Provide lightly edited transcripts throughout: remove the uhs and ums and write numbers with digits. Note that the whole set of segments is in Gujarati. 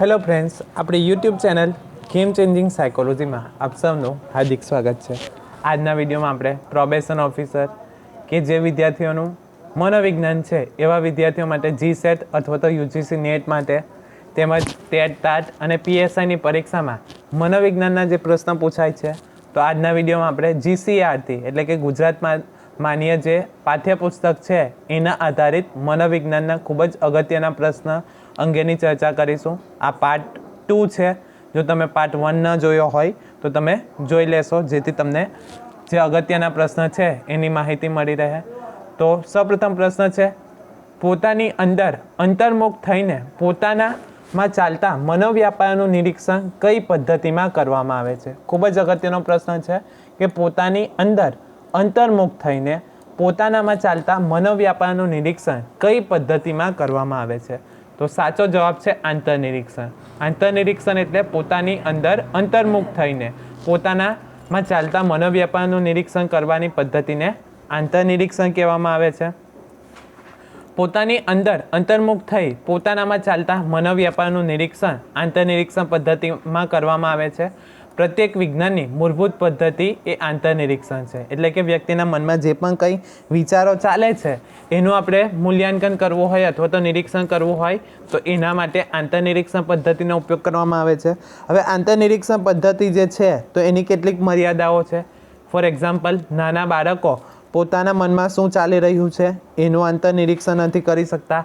હેલો ફ્રેન્ડ્સ, આપણી યુટ્યુબ ચેનલ ગેમ ચેન્જિંગ સાયકોલોજીમાં આપ સૌનું હાર્દિક સ્વાગત છે. આજના વિડીયોમાં આપણે પ્રોબેશન ઓફિસર કે જે વિદ્યાર્થીઓનું મનોવિજ્ઞાન છે એવા વિદ્યાર્થીઓ માટે GSET અથવા તો UGC નેટ માટે તેમજ ટેટ ટાટ અને PSIની પરીક્ષામાં મનોવિજ્ઞાનના જે પ્રશ્ન પૂછાય છે, તો આજના વિડીયોમાં આપણે GCERT એટલે કે ગુજરાતમાં માન્ય જે પાઠ્યપુસ્તક છે એના આધારિત મનોવિજ્ઞાનના ખૂબ જ અગત્યના પ્રશ્ન અંગેની ચર્ચા કરીશું. આ પાર્ટ 2 છે. જો તમે પાર્ટ 1 ન જોયો હોય તો તમે જોઈ લેશો, જેથી તમને જે અગત્યના પ્રશ્ન છે એની માહિતી મળી રહે. તો સૌપ્રથમ પ્રશ્ન છે, પોતાની અંદર અંતર્મુખ થઈને પોતાનામાં ચાલતા મનોવ્યાપારનું નિરીક્ષણ કઈ પદ્ધતિમાં કરવામાં આવે છે? ખૂબ જ અગત્યનો પ્રશ્ન છે કે પોતાની અંદર અંતર્મુખ થઈને પોતાનામાં ચાલતા મનોવ્યાપારનું નિરીક્ષણ કઈ પદ્ધતિમાં કરવામાં આવે છે? તો સાચો જવાબ છે આંતરનિરીક્ષણ. આંતરનિરીક્ષણ એટલે પોતાની અંદર અંતર્મુખ થઈને પોતાનામાં ચાલતા મનોવ્યાપારનું નિરીક્ષણ કરવાની પદ્ધતિને આંતરનિરીક્ષણ કહેવામાં આવે છે. પોતાની અંદર અંતર્મુખ થઈ પોતાનામાં ચાલતા મનોવ્યાપારનું નિરીક્ષણ આંતરનિરીક્ષણ પદ્ધતિમાં કરવામાં આવે છે. પ્રત્યેક વિજ્ઞાનની મૂળભૂત પદ્ધતિ એ આંતરનિરીક્ષણ છે. એટલે કે વ્યક્તિના મનમાં જે પણ કંઈ વિચારો ચાલે છે એનું આપણે મૂલ્યાંકન કરવું હોય અથવા તો નિરીક્ષણ કરવું હોય તો એના માટે આંતરનિરીક્ષણ પદ્ધતિનો ઉપયોગ કરવામાં આવે છે. હવે આંતરનિરીક્ષણ પદ્ધતિ જે છે તો એની કેટલીક મર્યાદાઓ છે. ફોર એક્ઝામ્પલ, નાના બાળકો પોતાના મનમાં શું ચાલી રહ્યું છે એનું આંતરનિરીક્ષણ નથી કરી શકતા.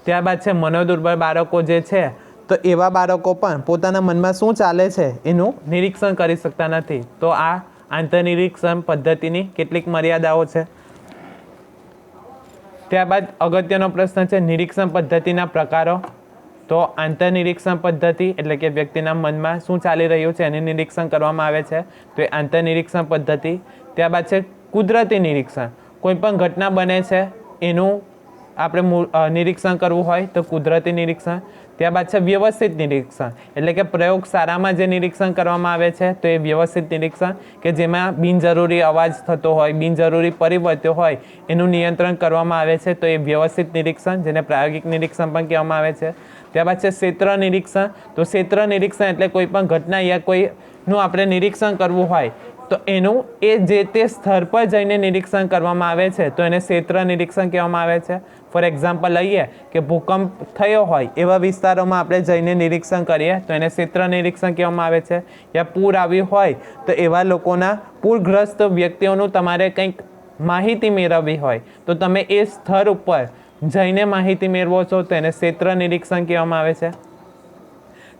ત્યારબાદ છે મનોદુર્બળ બાળકો જે છે, તો એવા બાળકો પણ પોતાના મનમાં શું ચાલે છે એનું નિરીક્ષણ કરી શકતા નથી. તો આ આંતરનિરીક્ષણ પદ્ધતિની કેટલીક મર્યાદાઓ છે. ત્યારબાદ અગત્યનો પ્રશ્ન છે નિરીક્ષણ પદ્ધતિના પ્રકારો. તો આંતરનિરીક્ષણ પદ્ધતિ એટલે કે વ્યક્તિના મનમાં શું ચાલી રહ્યું છે એનું નિરીક્ષણ કરવામાં આવે છે, તો એ આંતરનિરીક્ષણ પદ્ધતિ. ત્યારબાદ છે કુદરતી નિરીક્ષણ. કોઈ પણ ઘટના બને છે એનું આપણે નિરીક્ષણ કરવું હોય તો કુદરતી નિરીક્ષણ. ત્યારબાદ છે વ્યવસ્થિત નિરીક્ષણ એટલે કે પ્રયોગશાળામાં જે નિરીક્ષણ કરવામાં આવે છે તો એ વ્યવસ્થિત નિરીક્ષણ કે જેમાં બિનજરૂરી અવાજ થતો હોય, બિનજરૂરી પરિવર્તન હોય એનું નિયંત્રણ કરવામાં આવે છે, તો એ વ્યવસ્થિત નિરીક્ષણ, જેને પ્રાયોગિક નિરીક્ષણ પણ કહેવામાં આવે છે. ત્યારબાદ છે ક્ષેત્ર નિરીક્ષણ. તો ક્ષેત્ર નિરીક્ષણ એટલે કોઈ પણ ઘટના યા કોઈનું આપણે નિરીક્ષણ કરવું હોય તો એનું એ જે તે સ્થળ પર જઈને નિરીક્ષણ કરવામાં આવે છે, તો એને ક્ષેત્ર નિરીક્ષણ કહેવામાં આવે છે. ફોર એક્ઝામ્પલ લઈએ કે ભૂકંપ થયો હોય એવા વિસ્તારોમાં આપણે જઈને નિરીક્ષણ કરીએ તો એને ક્ષેત્ર નિરીક્ષણ કહેવામાં આવે છે. યા પૂર આવ્યું હોય તો એવા લોકોના પૂરગ્રસ્ત વ્યક્તિઓનું તમારે કંઈક માહિતી મેળવવી હોય તો તમે એ સ્થળ ઉપર જઈને માહિતી મેળવો છો, તો એને ક્ષેત્ર નિરીક્ષણ કહેવામાં આવે છે.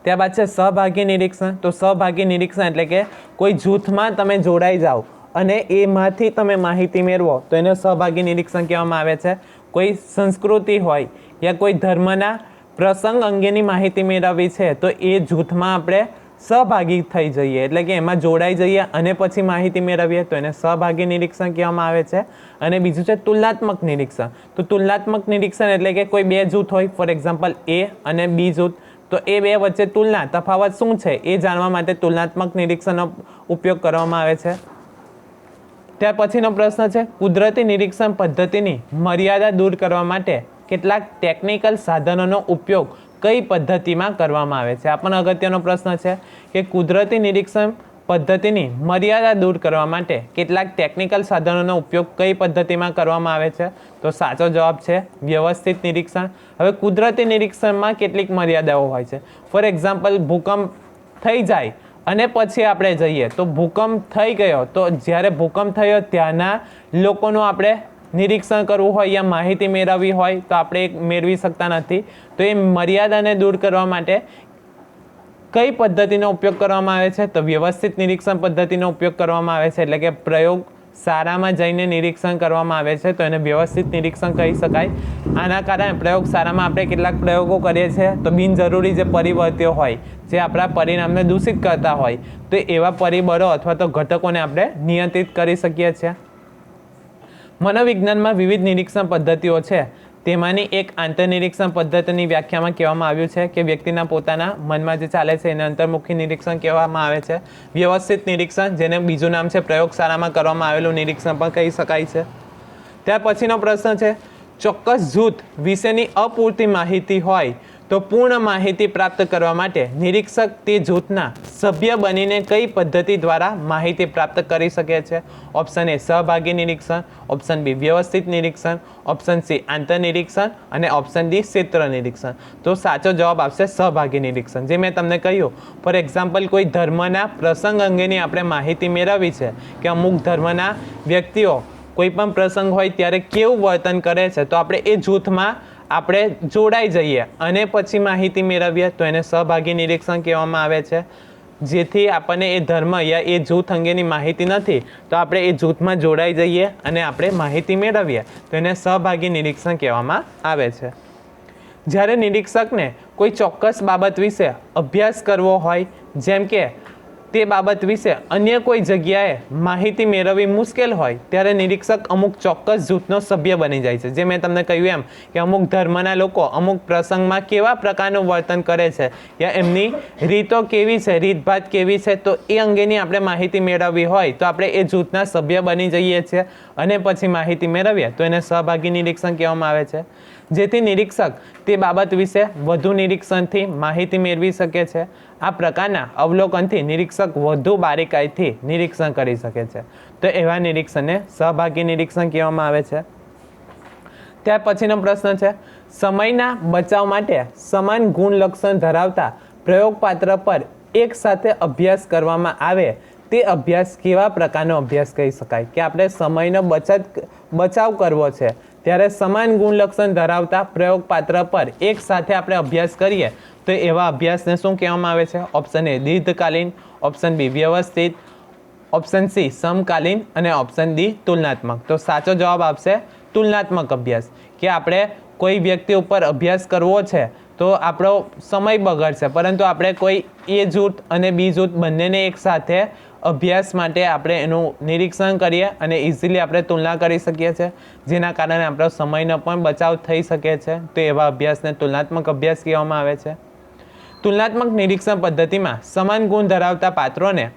ત્યારબાદ છે સહભાગી નિરીક્ષણ. તો સહભાગી નિરીક્ષણ એટલે કે કોઈ જૂથમાં તમે જોડાઈ જાઓ અને એમાંથી તમે માહિતી મેળવો તો એને સહભાગી નિરીક્ષણ કહેવામાં આવે છે. કોઈ સંસ્કૃતિ હોય યા કોઈ ધર્મના પ્રસંગ અંગેની માહિતી મેળવવી છે તો એ જૂથમાં આપણે સહભાગી થઈ જઈએ એટલે કે એમાં જોડાઈ જઈએ અને પછી માહિતી મેળવીએ તો એને સહભાગી નિરીક્ષણ કહેવામાં આવે છે. અને બીજું છે તુલનાત્મક નિરીક્ષણ. તો તુલનાત્મક નિરીક્ષણ એટલે કે કોઈ બે જૂથ હોય, ફોર એક્ઝામ્પલ A અને B જૂથ, તો એ બે વચ્ચે તુલના તફાવત શું છે એ જાણવા માટે તુલનાત્મક નિરીક્ષણનો ઉપયોગ કરવામાં આવે છે. ત્યાર પછીનો પ્રશ્ન છે કુદરતી નિરીક્ષણ પદ્ધતિની મર્યાદા દૂર કરવા માટે કેટલાક ટેકનિકલ સાધનોનો ઉપયોગ કઈ પદ્ધતિમાં કરવામાં આવે છે? આ પણ અગત્યનો પ્રશ્ન છે કે કુદરતી નિરીક્ષણ પદ્ધતિની મર્યાદા દૂર કરવા માટે કેટલાક ટેકનિકલ સાધનોનો ઉપયોગ કઈ પદ્ધતિમાં કરવામાં આવે છે? તો સાચો જવાબ છે વ્યવસ્થિત નિરીક્ષણ. હવે કુદરતી નિરીક્ષણમાં કેટલીક મર્યાદાઓ હોય છે. ફોર એક્ઝામ્પલ, ભૂકંપ થઈ જાય અને પછી આપણે જઈએ તો ભૂકંપ થઈ ગયો, તો જ્યારે ભૂકંપ થયો ત્યાંના લોકોનું આપણે નિરીક્ષણ કરવું હોય યા માહિતી મેળવવી હોય તો આપણે મેળવી શકતા નથી. તો એ મર્યાદાને દૂર કરવા માટે કઈ પદ્ધતિનો ઉપયોગ કરવામાં આવે છે? તો વ્યવસ્થિત નિરીક્ષણ પદ્ધતિનો ઉપયોગ કરવામાં આવે છે. એટલે કે પ્રયોગશાળામાં જઈને નિરીક્ષણ કરવામાં આવે છે તો એને વ્યવસ્થિત નિરીક્ષણ કહી શકાય. આના કારણે પ્રયોગશાળામાં આપણે કેટલાક પ્રયોગો કરીએ છીએ તો બિનજરૂરી જે પરિવર્ત્યો હોય જે આપણા પરિણામને દૂષિત કરતા હોય તો એવા પરિબળો અથવા તો ઘટકોને આપણે નિયંત્રિત કરી શકીએ છીએ. મનોવિજ્ઞાનમાં વિવિધ નિરીક્ષણ પદ્ધતિઓ છે. તેમાંની એક આંતરનિરીક્ષણ પદ્ધતિની વ્યાખ્યામાં કહેવામાં આવ્યું છે કે વ્યક્તિના પોતાના મનમાં જે ચાલે છે એને અંતર્મુખી નિરીક્ષણ કહેવામાં આવે છે. વ્યવસ્થિત નિરીક્ષણ, જેને બીજું નામ છે પ્રયોગશાળામાં કરવામાં આવેલું નિરીક્ષણ પણ કહી શકાય છે. ત્યાર પછીનો પ્રશ્ન છે ચોક્કસ જૂથ વિશેની અપૂરતી માહિતી હોય તો પૂર્ણ માહિતી પ્રાપ્ત કરવા માટે નિરીક્ષક તે જૂથના સભ્ય બનીને કઈ પદ્ધતિ દ્વારા માહિતી પ્રાપ્ત કરી શકે છે? ઓપ્શન એ સહભાગી નિરીક્ષણ, ઓપ્શન બી વ્યવસ્થિત નિરીક્ષણ, ઓપ્શન સી આંતરનિરીક્ષણ અને ઓપ્શન ડી ક્ષેત્ર નિરીક્ષણ. તો સાચો જવાબ આવશે સહભાગી નિરીક્ષણ. જે મેં તમને કહ્યું, ફોર એક્ઝામ્પલ કોઈ ધર્મના પ્રસંગ અંગેની આપણે માહિતી મેળવવી છે કે અમુક ધર્મના વ્યક્તિઓ કોઈ પણ પ્રસંગ હોય ત્યારે કેવું વર્તન કરે છે, તો આપણે એ જૂથમાં આપણે જોડાઈ જઈએ અને પછી માહિતી મેળવીએ તો એને સહભાગી નિરીક્ષણ કહેવામાં આવે છે. જેથી આપણને એ ધર્મ યા એ જૂથ અંગેની માહિતી નથી તો આપણે એ જૂથમાં જોડાઈ જઈએ અને આપણે માહિતી મેળવીએ તો એને સહભાગી નિરીક્ષણ કહેવામાં આવે છે. જ્યારે નિરીક્ષકને કોઈ ચોક્કસ બાબત વિશે અભ્યાસ કરવો હોય, જેમ કે તે બાબત વિશે અન્ય કોઈ જગ્યાએ માહિતી મેળવવી મુશ્કેલ હોય, ત્યારે નિરીક્ષક અમુક ચોક્કસ જૂથનો સભ્ય બની જાય છે. જે મેં તમને કહ્યું એમ કે અમુક ધર્મના લોકો અમુક પ્રસંગમાં કેવા પ્રકારનું વર્તન કરે છે યા એમની રીતો કેવી છે, રીતભાત કેવી છે, તો એ અંગેની આપણે માહિતી મેળવવી હોય તો આપણે એ જૂથના સભ્ય બની જઈએ છીએ અને પછી માહિતી મેળવીએ તો એને સહભાગી નિરીક્ષણ કહેવામાં આવે છે. જેથી નિરીક્ષક તે બાબત વિશે વધુ નિરીક્ષણથી માહિતી મેળવી શકે છે. આ પ્રકારના અવલોકનથી નિરીક્ષક વધુ બારીકાઈથી નિરીક્ષણ કરી શકે છે. તો એવા નિરીક્ષણને સહભાગી નિરીક્ષણ કહેવામાં આવે છે. ત્યાર પછીનો પ્રશ્ન છે, સમયના બચાવ માટે સમાન ગુણ લક્ષણ ધરાવતા પ્રયોગપાત્ર પર એક સાથે અભ્યાસ કરવામાં આવે તે અભ્યાસ કેવા પ્રકારનો અભ્યાસ કહી શકાય? કે આપણે સમયનો બચાવ કરવો છે ત્યારે સમાન ગુણ લક્ષણ ધરાવતા પ્રયોગપાત્ર પર એક સાથે આપણે અભ્યાસ કરીએ તો એવા અભ્યાસને શું કહેવામાં આવે છે? ઓપ્શન એ દીર્ઘકાલીન, ઓપ્શન બી વ્યવસ્થિત, ઓપ્શન સી સમકાલીન અને ઓપ્શન ડી તુલનાત્મક. તો સાચો જવાબ આવશે તુલનાત્મક અભ્યાસ. કે આપણે કોઈ વ્યક્તિ ઉપર અભ્યાસ કરવો છે તો આપણો સમય બગડશે, પરંતુ આપણે કોઈ એ જૂથ અને બી જૂથ બંનેને એક સાથે અભ્યાસ માટે આપણે એનું નિરીક્ષણ કરીએ અને ઇઝીલી આપણે તુલના કરી શકીએ છીએ, જેના કારણે આપણો સમયનો પણ બચાવ થઈ શકે છે. તો એવા અભ્યાસને તુલનાત્મક અભ્યાસ કહેવામાં આવે છે. તુલનાત્મક નિરીક્ષણ પદ્ધતિમાં સમાન ગુણ ધરાવતા પાત્રોને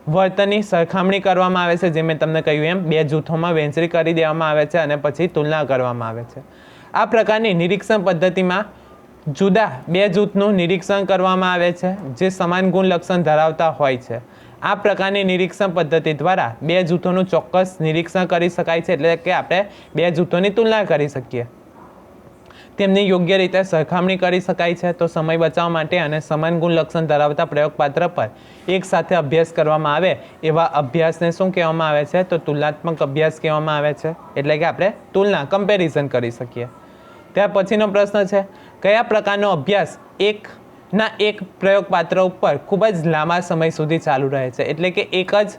વર્તનની સરખામણી કરવામાં આવે છે. જે મેં તમને કહ્યું એમ બે જૂથોમાં વહેંચણી કરી દેવામાં આવે છે અને પછી તુલના કરવામાં આવે છે. આ પ્રકારની નિરીક્ષણ પદ્ધતિમાં જુદા બે જૂથનું નિરીક્ષણ કરવામાં આવે છે જે સમાન ગુણ લક્ષણ ધરાવતા હોય છે. આ પ્રકારની નિરીક્ષણ પદ્ધતિ દ્વારા બે જૂથોનું ચોક્કસ નિરીક્ષણ કરી શકાય છે, એટલે કે આપણે બે જૂથોની તુલના કરી શકીએ, તેમની યોગ્ય રીતે સરખામણી કરી શકાય છે. તો સમય બચાવવા માટે અને સમાન ગુણ લક્ષણ ધરાવતા પ્રયોગપાત્ર પર એક સાથે અભ્યાસ કરવામાં આવે એવા અભ્યાસને શું કહેવામાં આવે છે? તો તુલનાત્મક અભ્યાસ કહેવામાં આવે છે. એટલે કે આપણે તુલના કમ્પેરિઝન કરી શકીએ. ત્યાર પછીનો પ્રશ્ન છે, કયા પ્રકારનો અભ્યાસ એક પ્રયોગપાત્ર ઉપર ખૂબ જ લાંબા સમય સુધી ચાલુ રહે છે? એટલે કે એક જ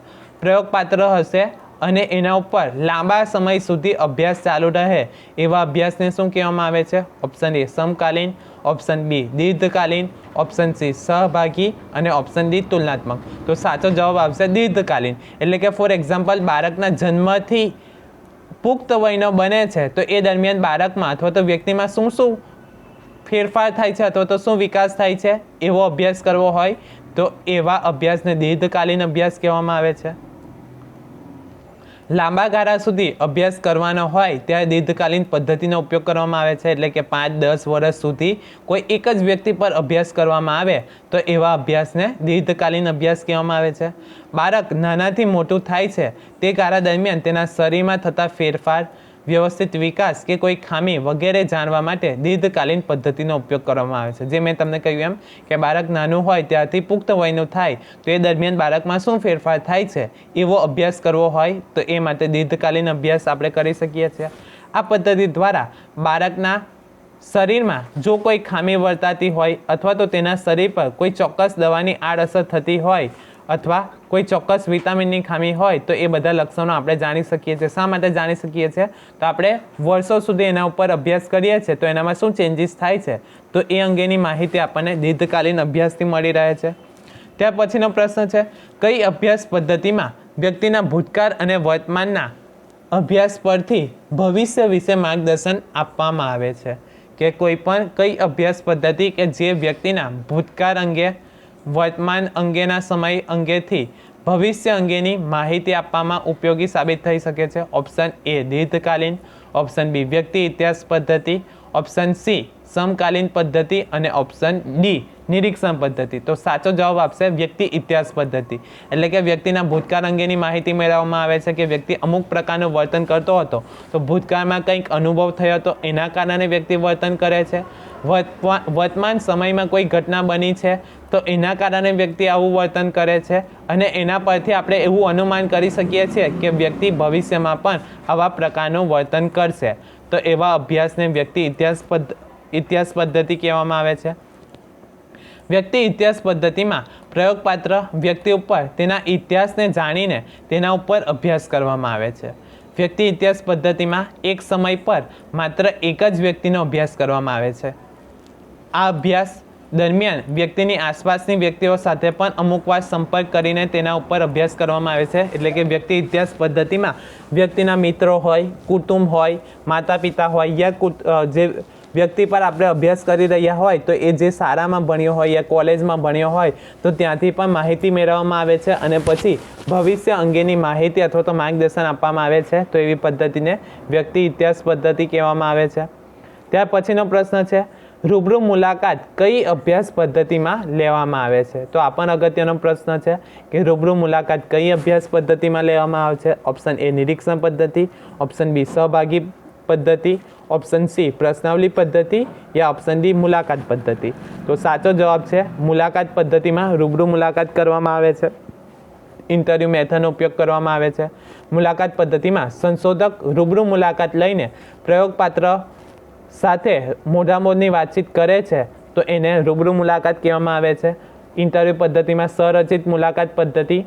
પ્રયોગપાત્ર હશે અને એના ઉપર લાંબા સમય સુધી અભ્યાસ ચાલુ રહે એવા અભ્યાસને શું કહેવામાં આવે છે? ઓપ્શન એ સમકાલીન, ઓપ્શન બી દીર્ઘકાલીન, ઓપ્શન સી સહભાગી અને ઓપ્શન ડી તુલનાત્મક. તો સાચો જવાબ આવશે દીર્ઘકાલીન. એટલે કે ફોર એક્ઝામ્પલ બાળકના જન્મથી પુખ્ત વયનો બને છે તો એ દરમિયાન બાળકમાં અથવા તો વ્યક્તિમાં શું ફેરફાર થાય છે અથવા તો શું વિકાસ થાય છે એવો અભ્યાસ કરવો હોય તો એવા અભ્યાસને દીર્ઘકાલીન અભ્યાસ કહેવામાં આવે છે. લાંબા ગાળા સુધી અભ્યાસ કરવાનો હોય ત્યારે દીર્ઘકાલીન પદ્ધતિનો ઉપયોગ કરવામાં આવે છે. એટલે કે 5-10 વર્ષ સુધી કોઈ એક જ વ્યક્તિ પર અભ્યાસ કરવામાં આવે તો એવા અભ્યાસને દીર્ઘકાલીન અભ્યાસ કહેવામાં આવે છે. બાળક નાનાથી મોટું થાય છે તે ગાળા દરમિયાન તેના શરીરમાં થતા ફેરફાર, વ્યવસ્થિત વિકાસ કે કોઈ ખામી વગેરે જાણવા માટે દીર્ઘકાલીન પદ્ધતિનો ઉપયોગ કરવામાં આવે છે. જે મેં તમને કહ્યું એમ કે બાળક નાનું હોય ત્યારથી પુખ્ત વયનું થાય તો એ દરમિયાન બાળકમાં શું ફેરફાર થાય છે એવો અભ્યાસ કરવો હોય તો એ માટે દીર્ઘકાલીન અભ્યાસ આપણે કરી શકીએ છીએ. આ પદ્ધતિ દ્વારા બાળકના શરીરમાં જો કોઈ ખામી વર્તાતી હોય અથવા તો તેના શરીર પર કોઈ ચોક્કસ દવાની આડઅસર થતી હોય અથવા કોઈ ચોક્કસ વિટામિનની ખામી હોય તો એ બધા લક્ષણો આપણે જાણી શકીએ છીએ. શા માટે જાણી શકીએ છીએ? તો આપણે વર્ષો સુધી એના ઉપર અભ્યાસ કરીએ છીએ તો એનામાં શું ચેન્જીસ થાય છે તો એ અંગેની માહિતી આપણને દીર્ઘકાલીન અભ્યાસથી મળી રહે છે. ત્યાર પછીનો પ્રશ્ન છે, કઈ અભ્યાસ પદ્ધતિમાં વ્યક્તિના ભૂતકાળ અને વર્તમાનના અભ્યાસ પરથી ભવિષ્ય વિશે માર્ગદર્શન આપવામાં આવે છે? કે કોઈ પણ કઈ અભ્યાસ પદ્ધતિ કે જે વ્યક્તિના ભૂતકાળ અંગે, વર્તમાન અંગેના સમય અંગેથી ભવિષ્ય અંગેની માહિતી આપવામાં ઉપયોગી સાબિત થઈ શકે છે? ઓપ્શન એ દીર્ઘકાલીન, ઓપ્શન બી વ્યક્તિ ઇતિહાસ પદ્ધતિ, ઓપ્શન સી સમકાલીન પદ્ધતિ અને ઓપ્શન ડી નિરીક્ષણ પદ્ધતિ. તો સાચો જવાબ આપશે વ્યક્તિ ઇતિહાસ પદ્ધતિ. એટલે કે વ્યક્તિના ભૂતકાળ અંગેની માહિતી મેળવવામાં આવે છે કે વ્યક્તિ અમુક પ્રકારનું વર્તન કરતો હતો, તો ભૂતકાળમાં કંઈક અનુભવ થયો હતો એના કારણે વ્યક્તિ વર્તન કરે છે. વર્તમાન સમયમાં કોઈ ઘટના બની છે તો એના કારણે વ્યક્તિ આવું વર્તન કરે છે, અને એના પરથી આપણે એવું અનુમાન કરી શકીએ છીએ કે વ્યક્તિ ભવિષ્યમાં પણ આવા પ્રકારનું વર્તન કરશે. તો એવા અભ્યાસને વ્યક્તિ ઇતિહાસ પદ્ધતિ કહેવામાં આવે છે. વ્યક્તિ ઇતિહાસ પદ્ધતિમાં પ્રયોગપાત્ર વ્યક્તિ ઉપર તેના ઇતિહાસને જાણીને તેના ઉપર અભ્યાસ કરવામાં આવે છે. વ્યક્તિ ઇતિહાસ પદ્ધતિમાં એક સમય પર માત્ર એક જ વ્યક્તિનો અભ્યાસ કરવામાં આવે છે. આ અભ્યાસ દરમિયાન વ્યક્તિની આસપાસની વ્યક્તિઓ સાથે પણ અમુકવાર સંપર્ક કરીને તેના ઉપર અભ્યાસ કરવામાં આવે છે. એટલે કે વ્યક્તિ ઇતિહાસ પદ્ધતિમાં વ્યક્તિના મિત્રો હોય, કુટુંબ હોય, માતા પિતા હોય, યા જે વ્યક્તિ પર આપણે અભ્યાસ કરી રહ્યા હોય તો એ જે શાળામાં ભણ્યો હોય યા કોલેજમાં ભણ્યો હોય તો ત્યાંથી પણ માહિતી મેળવવામાં આવે છે, અને પછી ભવિષ્ય અંગેની માહિતી અથવા તો માર્ગદર્શન આપવામાં આવે છે. તો એવી પદ્ધતિને વ્યક્તિ ઇતિહાસ પદ્ધતિ કહેવામાં આવે છે. ત્યાર પછીનો પ્રશ્ન છે, રૂબરૂ મુલાકાત કઈ અભ્યાસ પદ્ધતિમાં લેવામાં આવે છે? તો આ પણ અગત્યનો પ્રશ્ન છે કે રૂબરૂ મુલાકાત કઈ અભ્યાસ પદ્ધતિમાં લેવામાં આવે છે. ઓપ્શન એ નિરીક્ષણ પદ્ધતિ, ઓપ્શન બી સહભાગી પદ્ધતિ, ઓપ્શન સી પ્રશ્નાવલી પદ્ધતિ, યા ઓપ્શન ડી મુલાકાત પદ્ધતિ. તો સાચો જવાબ છે મુલાકાત પદ્ધતિમાં રૂબરૂ મુલાકાત કરવામાં આવે છે. ઇન્ટરવ્યૂ મેથડનો ઉપયોગ કરવામાં આવે છે. મુલાકાત પદ્ધતિમાં સંશોધક રૂબરૂ મુલાકાત લઈને પ્રયોગપાત્ર સાથે મોઢામોઢની વાતચીત કરે છે તો એને રૂબરૂ મુલાકાત કહેવામાં આવે છે. ઇન્ટરવ્યૂ પદ્ધતિમાં સ્વરચિત મુલાકાત પદ્ધતિ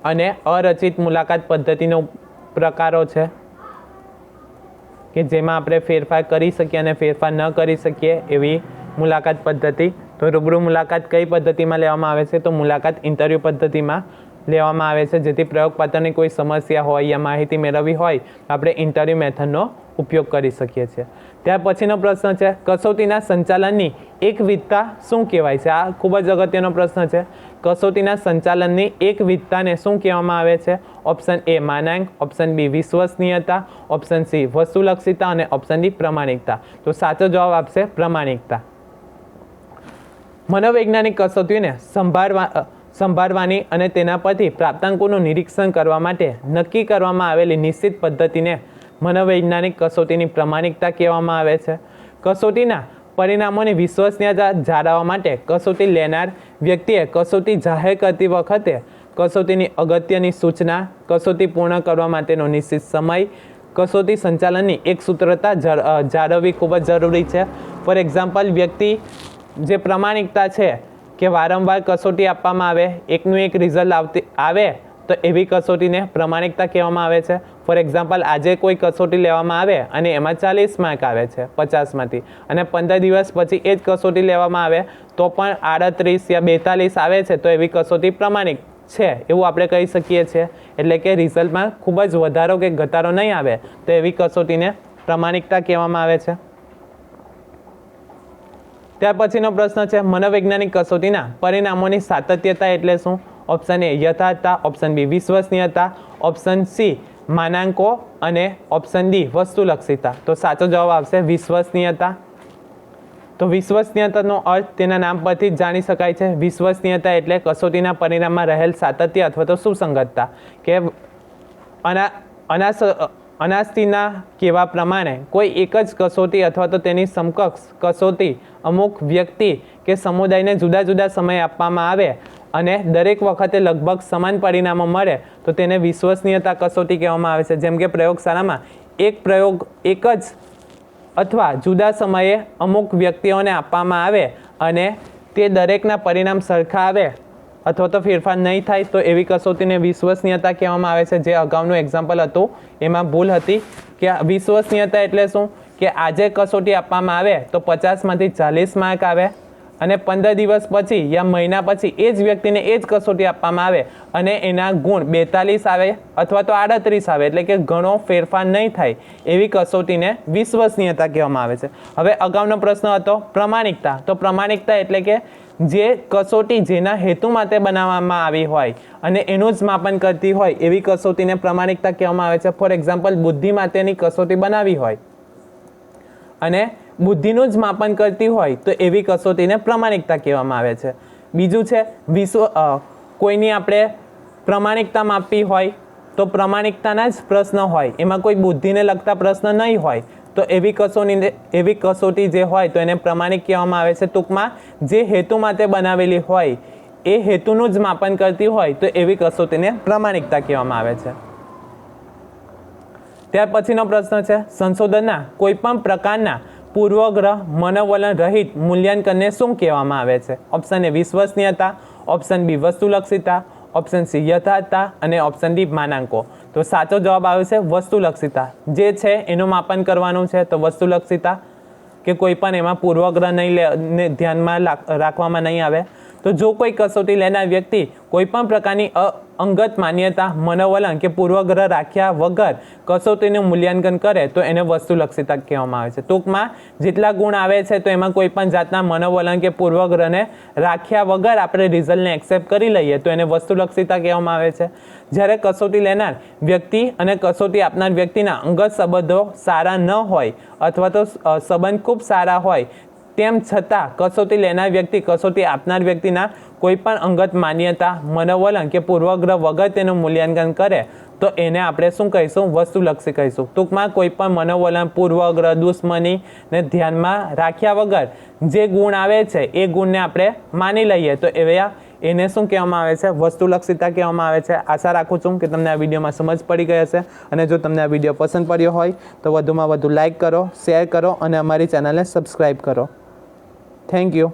અને અરચિત મુલાકાત પદ્ધતિનો પ્રકારો છે કે જેમાં આપણે ફેરફાર કરી શકીએ અને ફેરફાર ન કરી શકીએ એવી મુલાકાત પદ્ધતિ. તો રૂબરૂ મુલાકાત કઈ પદ્ધતિમાં લેવામાં આવે છે? તો મુલાકાત ઇન્ટરવ્યૂ પદ્ધતિમાં લેવામાં આવે છે, જેથી પ્રયોગપાત્રની કોઈ સમસ્યા હોય યા માહિતી મેળવવી હોય તો આપણે ઇન્ટરવ્યૂ મેથડનો ઉપયોગ કરી શકીએ છીએ. ત્યાર પછીનો પ્રશ્ન છે, કસોટીના સંચાલનની એકવિધતા શું કહેવાય છે? આ ખૂબ જ અગત્યનો પ્રશ્ન છે. કસોટીના સંચાલનની એકવિધતાને શું કહેવામાં આવે છે? ઓપ્શન એ માનાંક, ઓપ્શન બી વિશ્વસનીયતા, ઓપ્શન સી વસ્તુલક્ષિતા અને ઓપ્શન ડી પ્રમાણિકતા. તો સાચો જવાબ આપશે પ્રમાણિકતા. મનોવૈજ્ઞાનિક કસોટીને સંભાળવાની અને તેના પરથી પ્રાપ્તાંકોનું નિરીક્ષણ કરવા માટે નક્કી કરવામાં આવેલી નિશ્ચિત પદ્ધતિને મનોવૈજ્ઞાનિક કસોટીની પ્રમાણિકતા કહેવામાં આવે છે. કસોટીના પરિણામોની વિશ્વસનીયતા જાળવવા માટે કસોટી લેનાર વ્યક્તિએ કસોટી જાહેર કરતી વખતે કસોટીની અગત્યની સૂચના, કસોટી પૂર્ણ કરવા માટેનો નિશ્ચિત સમય, કસોટી સંચાલનની એક સૂત્રતા જાળવવી ખૂબ જ જરૂરી છે. ફોર એક્ઝામ્પલ, વ્યક્તિ જે પ્રમાણિકતા છે કે વારંવાર કસોટી આપવામાં આવે, એકનું એક રિઝલ્ટ આવે તો એવી કસોટીને પ્રમાણિકતા કહેવામાં આવે છે. ફોર એક્ઝામ્પલ, આજે કોઈ કસોટી લેવામાં આવે અને એમાં 40 માર્ક આવે છે 50માંથી, અને 15 દિવસ પછી એ જ કસોટી લેવામાં આવે તો પણ 38 યા 42 આવે છે, તો એવી કસોટી પ્રમાણિક છે એવું આપણે કહી શકીએ છીએ. એટલે કે રિઝલ્ટમાં ખૂબ જ વધારો કે ઘટાડો નહીં આવે તો એવી કસોટીને પ્રમાણિકતા કહેવામાં આવે છે. ત્યાર પછીનો પ્રશ્ન છે, મનોવૈજ્ઞાનિક કસોટીના પરિણામોની સાતત્યતા એટલે શું? ઓપ્શન એ યથાર્થતા, ઓપ્શન બી વિશ્વસનીયતા, ઓપ્શન સી માનાંકો અને ઓપ્શન ડી વસ્તુલક્ષિતા. તો સાચો જવાબ આવશે વિશ્વસનીયતા. તો વિશ્વસનીયતાનો અર્થ તેના નામ પરથી જ જાણી શકાય છે. વિશ્વસનીયતા એટલે કસોટીના પરિણામમાં રહેલ સાતત્ય અથવા તો સુસંગતતા, કે અનાસ્તીના કહેવા પ્રમાણે કોઈ એક જ કસોટી અથવા તો તેની સમકક્ષ કસોટી અમુક વ્યક્તિ કે સમુદાયને જુદા જુદા સમયે આપવામાં આવે અને દરેક વખતે લગભગ સમાન પરિણામો મળે તો તેને વિશ્વસનીયતા કસોટી કહેવામાં આવે છે. જેમ કે પ્રયોગશાળામાં એક પ્રયોગ એક જ અથવા જુદા સમયે અમુક વ્યક્તિઓને આપવામાં આવે અને તે દરેકના પરિણામ સરખા આવે અથવા તો ફેરફાર નહીં થાય તો એવી કસોટીને વિશ્વસનીયતા કહેવામાં આવે છે. જે અગાઉનું એક્ઝામ્પલ હતું એમાં ભૂલ હતી કે વિશ્વસનીયતા એટલે શું કે આજે કસોટી આપવામાં આવે તો 50માંથી 40 માર્ક આવે અને 15 દિવસ પછી યા મહિના પછી એ જ વ્યક્તિને એ જ કસોટી આપવામાં આવે અને એના ગુણ 42 આવે અથવા તો 38 આવે, એટલે કે ઘણો ફેરફાર નહીં થાય એવી કસોટીને વિશ્વસનીયતા કહેવામાં આવે છે. હવે અગાઉનો પ્રશ્ન હતો પ્રમાણિકતા. તો પ્રમાણિકતા એટલે કે જે કસોટી જેના હેતુ માટે બનાવવામાં આવી હોય અને એનું જ માપન કરતી હોય એવી કસોટીને પ્રમાણિકતા કહેવામાં આવે છે. ફોર એક્ઝામ્પલ, બુદ્ધિ માટેની કસોટી બનાવી હોય અને બુદ્ધિનું જ માપન કરતી હોય તો એવી કસોટીને પ્રમાણિકતા કહેવામાં આવે છે. બીજું છે કોઈની આપણે પ્રમાણિકતા માપવી હોય તો પ્રમાણિકતાના જ પ્રશ્ન હોય, એમાં કોઈ બુદ્ધિને લગતા પ્રશ્ન નહીં હોય તો એવી કસોટી જે હોય તો એને પ્રમાણિક કહેવામાં આવે છે. ટૂંકમાં જે હેતુ માટે બનાવેલી હોય એ હેતુનું જ માપન કરતી હોય તો એવી કસોટીને પ્રમાણિકતા કહેવામાં આવે છે. ત્યાર પછીનો પ્રશ્ન છે, સંશોધનના કોઈપણ પ્રકારના પૂર્વગ્રહ મનોવલણ રહિત મૂલ્યાંકનને શું કહેવામાં આવે છે? ઓપ્શન એ વિશ્વસનીયતા, ઓપ્શન બી વસ્તુલક્ષિતા, ઓપ્શન સી યથાર્થતા અને ઓપ્શન ડી માનાંકો. તો સાચો જવાબ આવે છે વસ્તુલક્ષિતા. જે છે એનું માપન કરવાનું છે તો વસ્તુલક્ષિતા, કે કોઈ પણ એમાં પૂર્વગ્રહ નહીં ધ્યાનમાં રાખવામાં નહીં આવે. તો જો કોઈ કસોટી લેનાર વ્યક્તિ કોઈ પણ પ્રકારની અંગત માન્યતા, મનોવલણ કે પૂર્વગ્રહ રાખ્યા વગર કસોટીનું મૂલ્યાંકન કરે તો એને વસ્તુલક્ષિતા કહેવામાં આવે છે. ટૂંકમાં જેટલા ગુણ આવે છે તો એમાં કોઈ પણ જાતના મનોવલણ કે પૂર્વગ્રહને રાખ્યા વગર આપણે રિઝલ્ટને એક્સેપ્ટ કરી લઈએ તો એને વસ્તુલક્ષિતા કહેવામાં આવે છે. જ્યારે કસોટી લેનાર વ્યક્તિ અને કસોટી આપનાર વ્યક્તિના અંગત સંબંધો સારા ન હોય અથવા તો સંબંધ ખૂબ સારા હોય તેમ છતાં કસોટી લેનાર વ્યક્તિ કસોટી આપનાર વ્યક્તિના કોઈ પણ અંગત માન્યતા, મનોવલણ કે પૂર્વગ્રહ વગર તેનું મૂલ્યાંકન કરે તો એને આપણે શું કહીશું? વસ્તુલક્ષી કહીશું. ટૂંકમાં કોઈ પણ મનોવલણ, પૂર્વગ્રહ, દુશ્મનીને ધ્યાનમાં રાખ્યા વગર જે ગુણ આવે છે એ ગુણને આપણે માની લઈએ તો એને શું કહેવામાં આવે છે? વસ્તુલક્ષિતા કહેવામાં આવે છે. આશા રાખું છું કે તમને આ વિડીયોમાં સમજ પડી ગઈ હશે, અને જો તમને આ વિડીયો પસંદ પડ્યો હોય તો વધુમાં વધુ લાઇક કરો, શેર કરો અને અમારી ચેનલને સબસ્ક્રાઈબ કરો. Thank you.